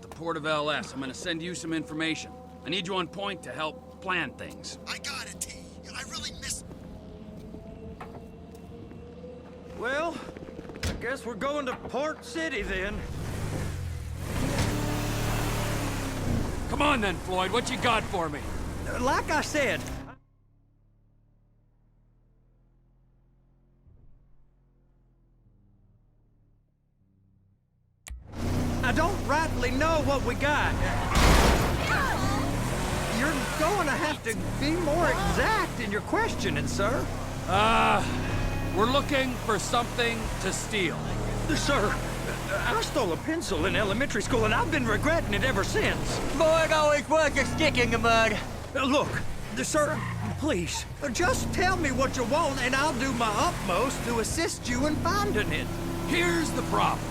at the Port of LS. I'm gonna send you some information. I need you on point to help plan things. I got it, T. I really miss... Well, I guess we're going to Port City then. Come on then, Floyd. What you got for me? Like I said, I don't rightly know what we got. You're going to have to be more exact in your questioning, sir. We're looking for something to steal. Sir, I stole a pencil in elementary school, and I've been regretting it ever since. Boy, it always was a stick in the mud. Look, sir, please, just tell me what you want, and I'll do my utmost to assist you in finding it. Here's the problem.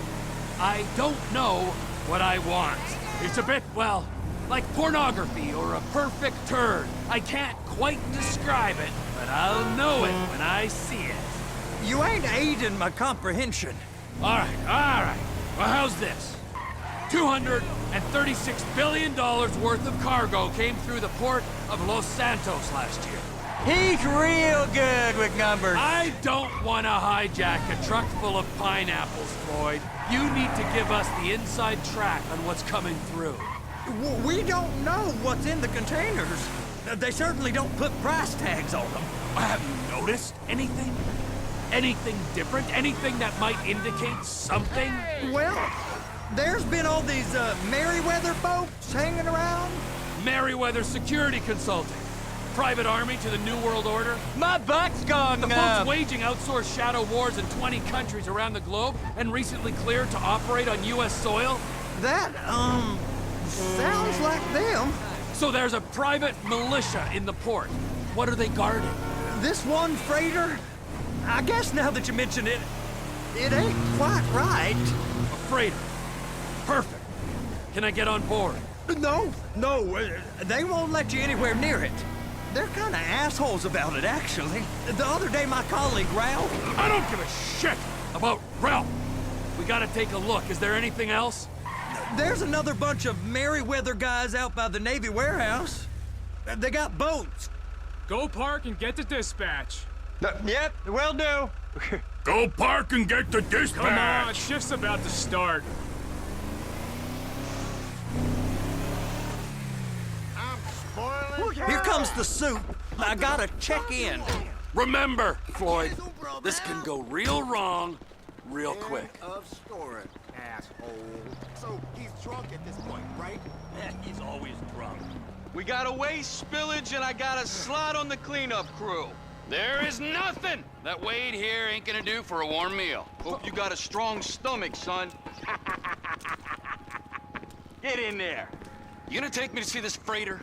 I don't know what I want. It's a bit, well, like pornography or a perfect turd. I can't quite describe it, but I'll know it when I see it. You ain't aiding my comprehension. All right. Well, how's this? $236 billion worth of cargo came through the port of Los Santos last year. He's real good with numbers. I don't want to hijack a truck full of pineapples, Floyd. You need to give us the inside track on what's coming through. We don't know what's in the containers. They certainly don't put price tags on them. Have you noticed anything? Anything different? Anything that might indicate something? Well, there's been all these Merryweather folks hanging around. Merryweather Security Consulting. Private army to the New World Order. My butt's gone The numb. folks waging outsourced shadow wars in 20 countries around the globe and recently cleared to operate on U.S. soil. That, sounds like them. So there's a private militia in the port. What are they guarding? This one freighter, I guess now that you mention it, it ain't quite right. A freighter. Perfect. Can I get on board? No, they won't let you anywhere near it. They're kind of assholes about it, actually. The other day, my colleague, Ralph... I don't give a shit about Ralph. We gotta take a look. Is there anything else? There's another bunch of Merryweather guys out by the Navy warehouse. They got boats. Go park and get to dispatch. Yep, will do. Go park and get the dispatch. Come on, shift's about to start. Here comes the soup. I gotta check in. Remember, Floyd, this can go real wrong real quick. Of storing, asshole. So he's drunk at this point, right? He's always drunk. We got a waste spillage and I got a slot on the cleanup crew. There is nothing that Wade here ain't gonna do for a warm meal. Hope you got a strong stomach, son. Get in there. You gonna take me to see this freighter?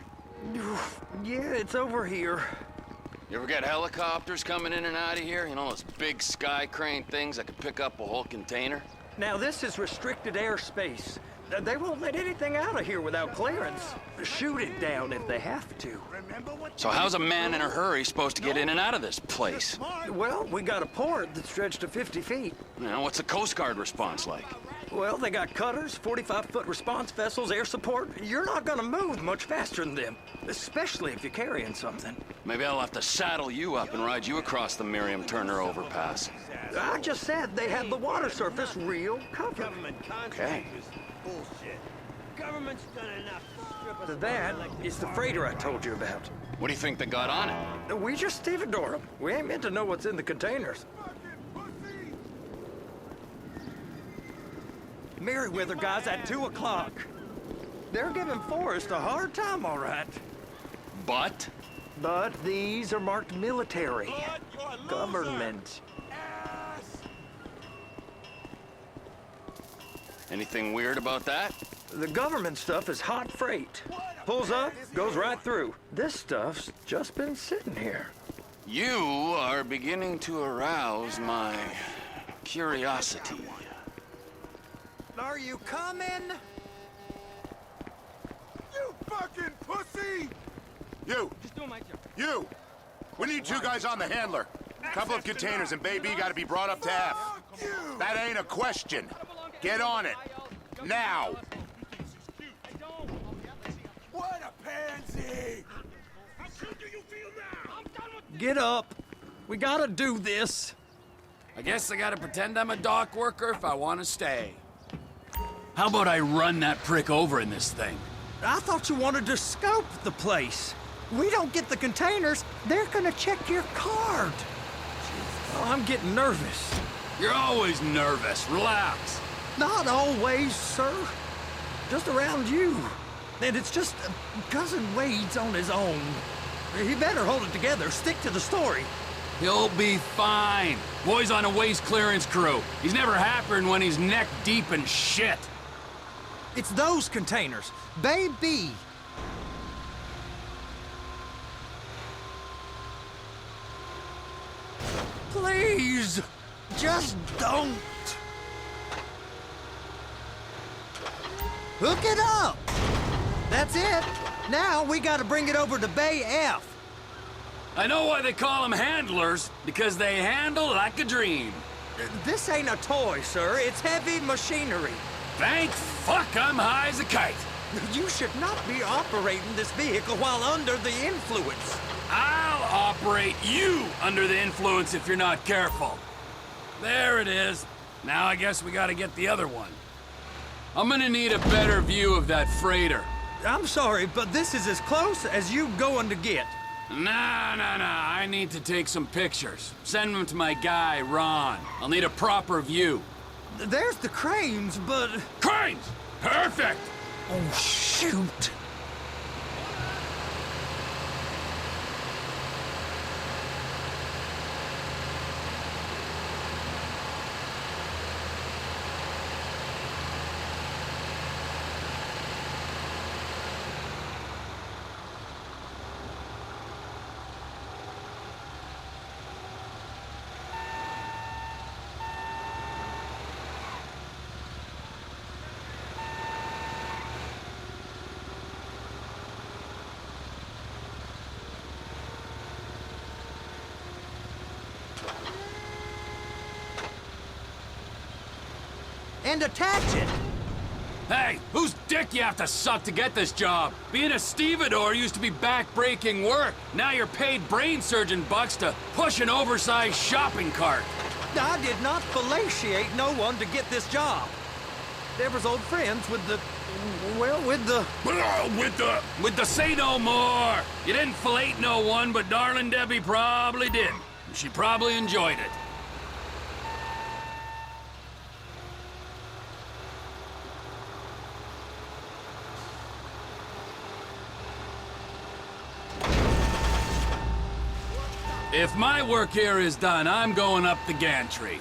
Yeah, it's over here. You ever got helicopters coming in and out of here? You know, those big sky crane things that could pick up a whole container? Now, this is restricted airspace. They won't let anything out of here without clearance. Shoot it down if they have to. So how's a man in a hurry supposed to get in and out of this place? Well, we got a port that's stretched to 50 feet. You know, what's the Coast Guard response like? Well, they got cutters, 45-foot response vessels, air support. You're not gonna move much faster than them, especially if you're carrying something. Maybe I'll have to saddle you up and ride you across the Miriam Turner overpass. I just said they had the water surface real covered. Okay. Bullshit. Government's done enough. That is the freighter I told you about. What do you think they got on it? We just stevedore them. We ain't meant to know what's in the containers. Merryweather guys at 2 o'clock. They're giving Forrest a hard time, all right. But? But these are marked military. Government. Anything weird about that? The government stuff is hot freight. Pulls up, goes right through. This stuff's just been sitting here. You are beginning to arouse my curiosity. Are you coming? You fucking pussy! You! You! We need you guys on the handler. Couple of containers and baby gotta be brought up to F. That ain't a question. Get on it. Now! get up. We gotta do this. I guess I gotta pretend I'm a dock worker if I want to stay. How about I run that prick over in this thing? I thought you wanted to scope the place. We don't get the containers, they're gonna check your card. Oh, I'm getting nervous. You're always nervous. Relax. Not always, sir. Just around you. And it's just Cousin Wade's on his own. He better hold it together, stick to the story. He'll be fine. Boy's on a waste clearance crew. He's never happier than when he's neck deep in shit. It's those containers. Bay B. Please, just don't. Hook it up. That's it. Now we gotta bring it over to Bay F. I know why they call them handlers, because they handle like a dream. This ain't a toy, sir. It's heavy machinery. Thank fuck I'm high as a kite. You should not be operating this vehicle while under the influence. I'll operate you under the influence if you're not careful. There it is. Now I guess we gotta get the other one. I'm gonna need a better view of that freighter. I'm sorry, but this is as close as you going to get. Nah. I need to take some pictures. Send them to my guy, Ron. I'll need a proper view. There's the cranes, but... Cranes! Perfect! Oh, shoot. And attach it. Hey, whose dick you have to suck to get this job? Being a stevedore used to be back-breaking work. Now you're paid brain surgeon bucks to push an oversized shopping cart. I did not fellatiate no one to get this job. Deborah's old friends with the... well, with the... With the say no more. You didn't fillet no one, but darling Debbie probably did. She probably enjoyed it. If my work here is done, I'm going up the gantry.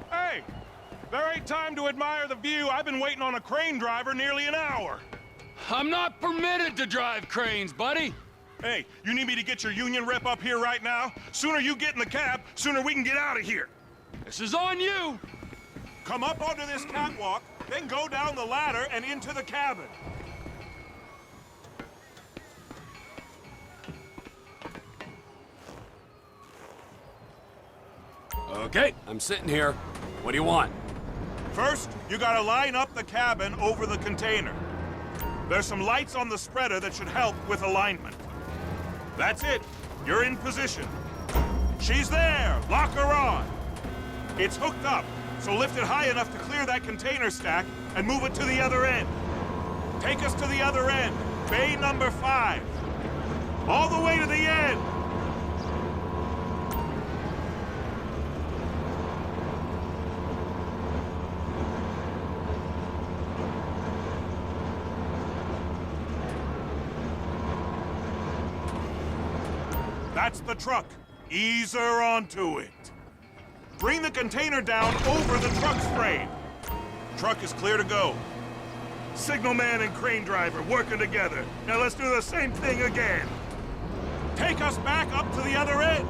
Hey, there ain't time to admire the view. I've been waiting on a crane driver nearly an hour. I'm not permitted to drive cranes, buddy. Hey, you need me to get your union rep up here right now? Sooner you get in the cab, sooner we can get out of here. This is on you. Come up onto this catwalk, then go down the ladder and into the cabin. Okay, I'm sitting here. What do you want? First, you gotta line up the cabin over the container. There's some lights on the spreader that should help with alignment. That's it. You're in position. She's there. Lock her on. It's hooked up, so lift it high enough to clear that container stack and move it to the other end. Take us to the other end, bay number 5. All the way to the end. That's the truck. Ease her onto it. Bring the container down over the truck's frame. Truck is clear to go. Signalman and crane driver working together. Now let's do the same thing again. Take us back up to the other end.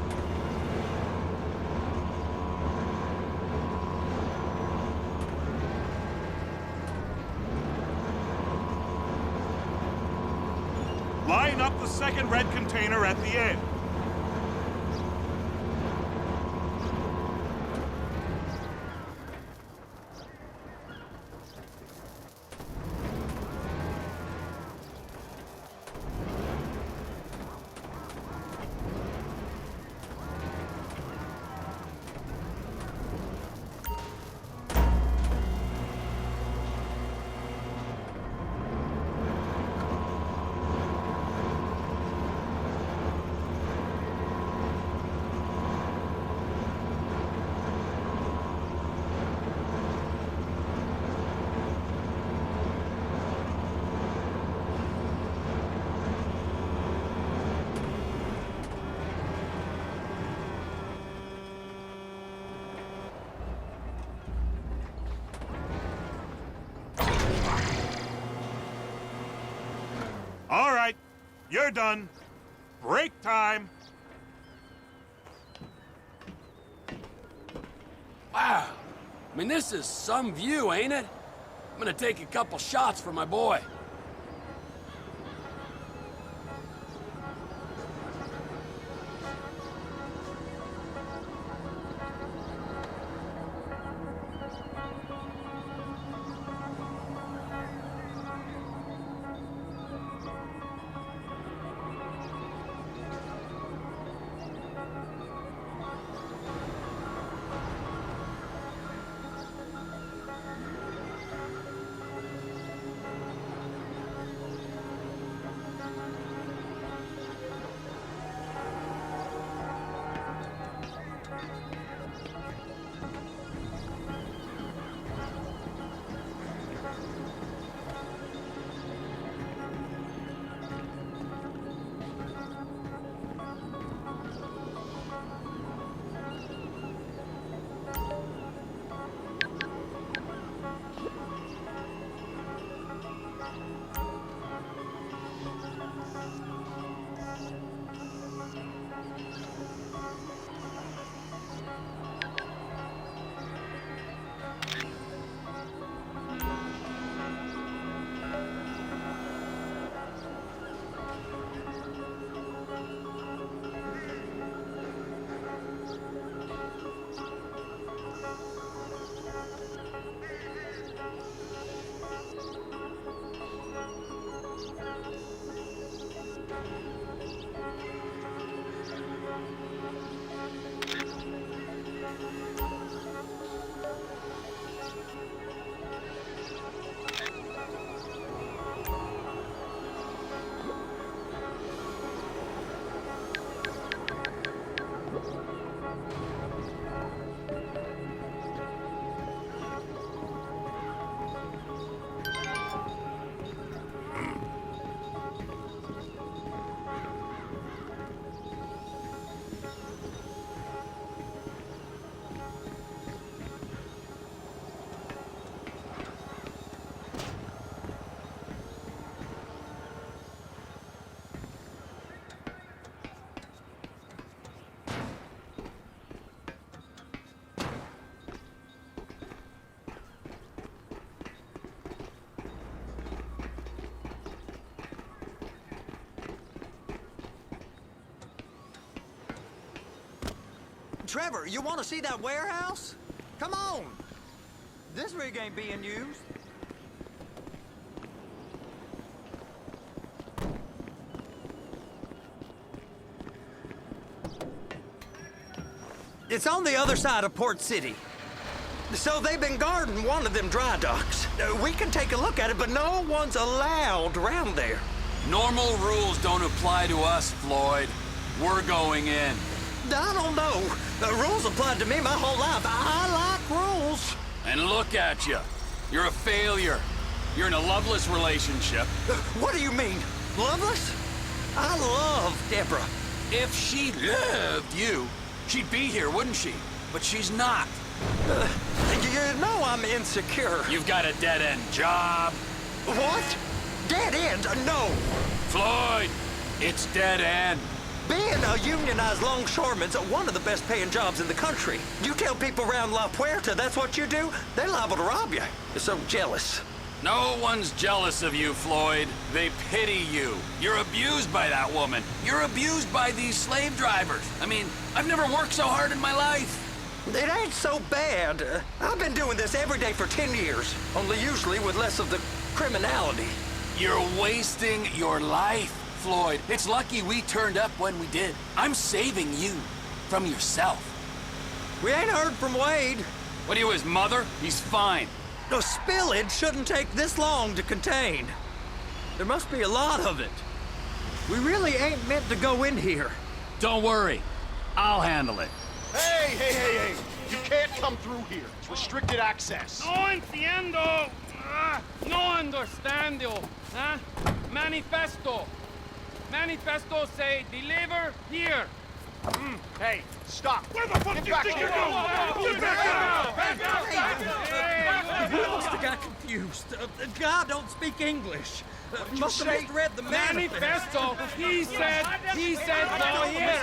Line up the second red container at the end. All right, you're done. Break time. Wow. I mean, this is some view, ain't it? I'm gonna take a couple shots for my boy. Trevor, you want to see that warehouse? Come on. This rig ain't being used. It's on the other side of Port City. So they've been guarding one of them dry docks. We can take a look at it, but no one's allowed around there. Normal rules don't apply to us, Floyd. We're going in. I don't know. The rules applied to me my whole life. I like rules. And look at you. You're a failure. You're in a loveless relationship. What do you mean? Loveless? I love Deborah. If she loved you, she'd be here, wouldn't she? But she's not. You know I'm insecure. You've got a dead-end job. What? Dead end? No. Floyd, it's dead end. Being a unionized longshoreman's one of the best paying jobs in the country. You tell people around La Puerta that's what you do, they're liable to rob you. They're so jealous. No one's jealous of you, Floyd. They pity you. You're abused by that woman. You're abused by these slave drivers. I mean, I've never worked so hard in my life. It ain't so bad. I've been doing this every day for 10 years, only usually with less of the criminality. You're wasting your life, Floyd. It's lucky we turned up when we did. I'm saving you from yourself. We ain't heard from Wade. What are you, his mother? He's fine. No, spillage shouldn't take this long to contain. There must be a lot of it. We really ain't meant to go in here. Don't worry. I'll handle it. Hey! You can't come through here. It's restricted access. No entiendo. No understando. Huh? Manifesto. Manifesto say deliver here. Hey, stop. Where the fuck Get do you back think here. you're going? We must have got confused. God don't speak English. Must have misread the Manifesto. He said no here.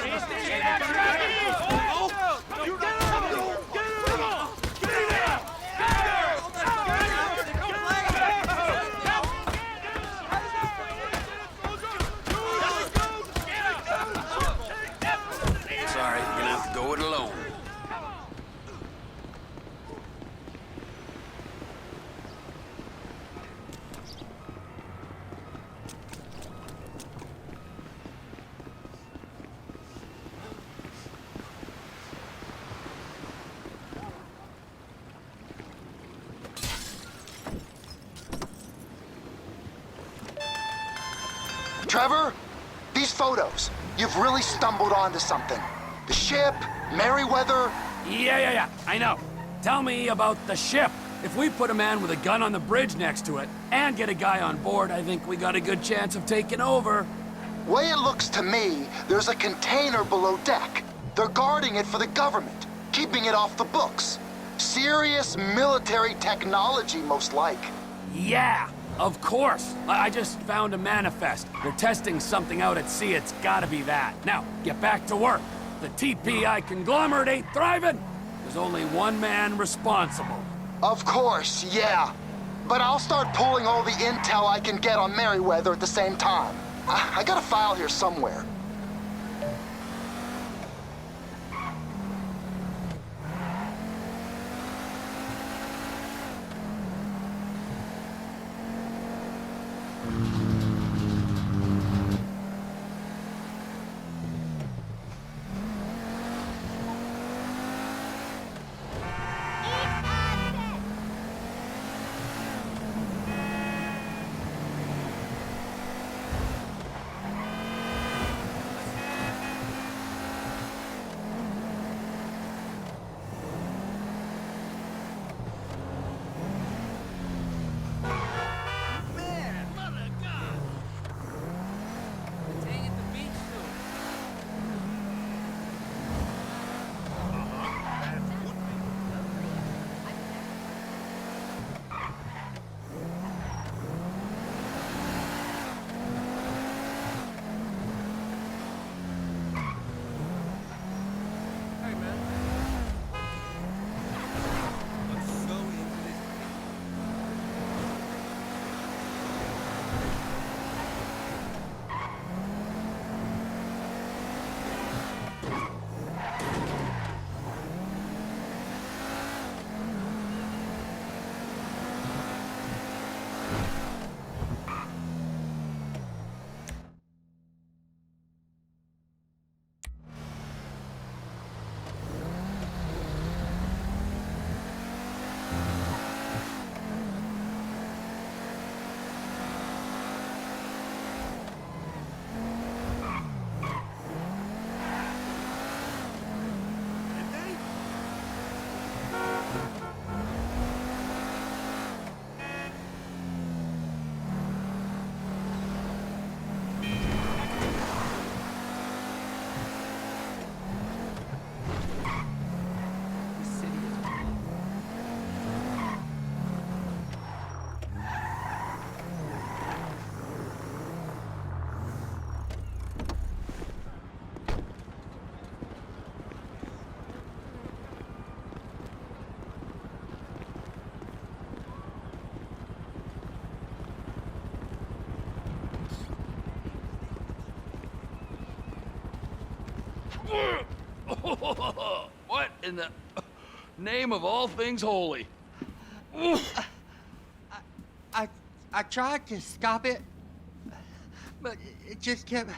Sorry, you're gonna have to go it alone. Trevor, these photos, you've really stumbled onto something. The ship, Merryweather. Yeah, I know. Tell me about the ship. If we put a man with a gun on the bridge next to it and get a guy on board, I think we got a good chance of taking over. Way it looks to me, there's a container below deck. They're guarding it for the government, keeping it off the books. Serious military technology, most like. Yeah, of course. I just found a manifest. They're testing something out at sea. It's gotta be that. Now, get back to work. The TPI conglomerate ain't thriving. There's only one man responsible. Of course, yeah. But I'll start pulling all the intel I can get on Merryweather at the same time. I got a file here somewhere. What in the name of all things holy? I tried to stop it, but it just kept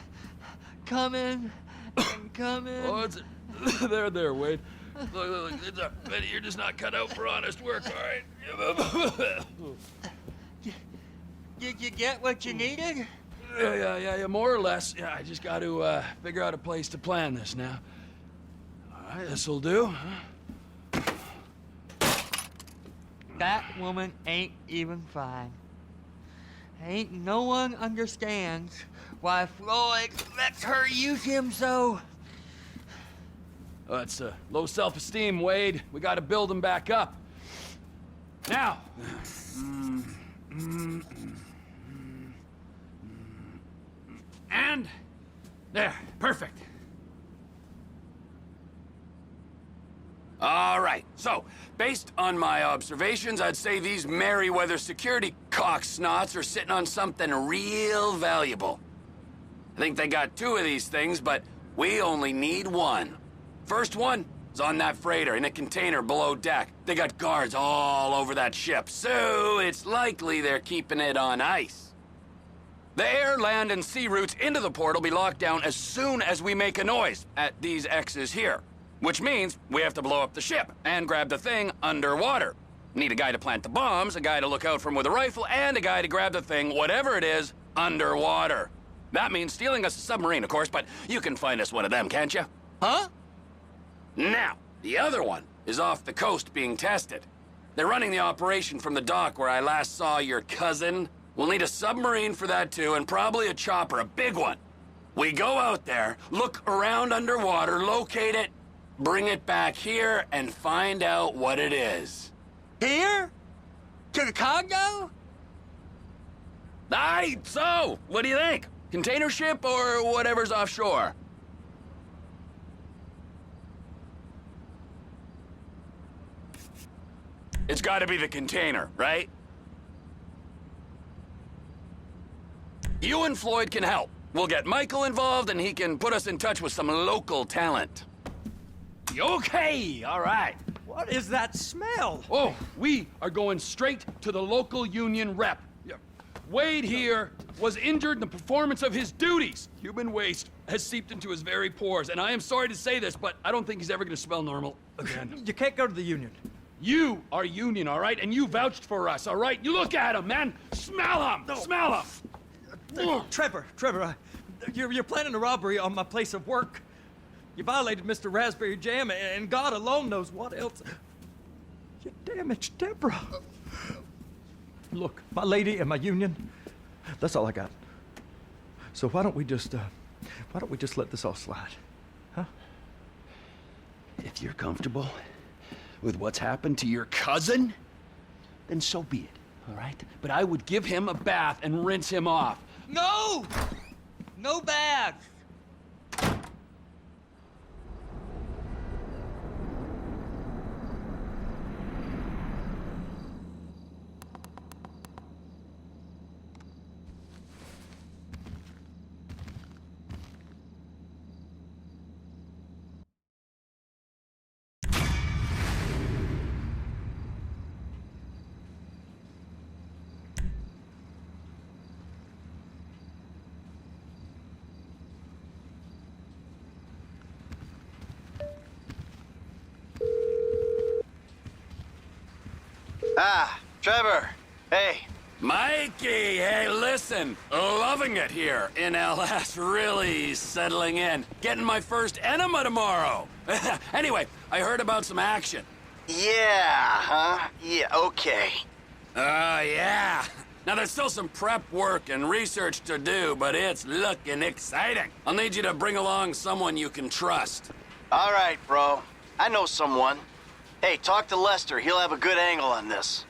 coming and coming. Oh, it's there, Wade. Look, it's Benny, you're just not cut out for honest work, all right? Did you get what you needed? Yeah, more or less. Yeah, I just got to figure out a place to plan this now. All right, this'll do. That woman ain't even fine. Ain't no one understands why Floyd lets her use him so. It's low self-esteem, Wade. We got to build him back up. Now. And there, perfect. All right, so, based on my observations, I'd say these Merryweather security cocksnots are sitting on something real valuable. I think they got 2 of these things, but we only need 1. First one is on that freighter in a container below deck. They got guards all over that ship, so it's likely they're keeping it on ice. The air, land, and sea routes into the port will be locked down as soon as we make a noise at these X's here. Which means we have to blow up the ship and grab the thing underwater. Need a guy to plant the bombs, a guy to look out for him with a rifle, and a guy to grab the thing, whatever it is, underwater. That means stealing us a submarine, of course, but you can find us one of them, can't you? Huh? Now, the other one is off the coast being tested. They're running the operation from the dock where I last saw your cousin. We'll need a submarine for that too, and probably a chopper, a big one. We go out there, look around underwater, locate it, bring it back here, and find out what it is. Here? To the Congo? Aye, so, what do you think? Container ship or whatever's offshore? It's gotta be the container, right? You and Floyd can help. We'll get Michael involved and he can put us in touch with some local talent. Okay, all right. What is that smell? Oh, we are going straight to the local union rep. Wade here was injured in the performance of his duties. Human waste has seeped into his very pores, and I am sorry to say this, but I don't think he's ever gonna smell normal again. You can't go to the union. You are union, all right? And you vouched for us, all right? You look at him, man. Smell him! No. Smell him! Trevor, you're planning a robbery on my place of work. You violated Mr. Raspberry Jam, and God alone knows what else. You damaged Deborah. Look, my lady and my union, that's all I got. So why don't we just let this all slide, huh? If you're comfortable with what's happened to your cousin, then so be it, all right? But I would give him a bath and rinse him off. No! No bags! Ah, Trevor. Hey. Mikey, hey, listen. Loving it here in LS. Really settling in. Getting my first enema tomorrow. Anyway, I heard about some action. Yeah, huh? Yeah, okay. Yeah. Now, there's still some prep work and research to do, but it's looking exciting. I'll need you to bring along someone you can trust. All right, bro. I know someone. Hey, talk to Lester. He'll have a good angle on this.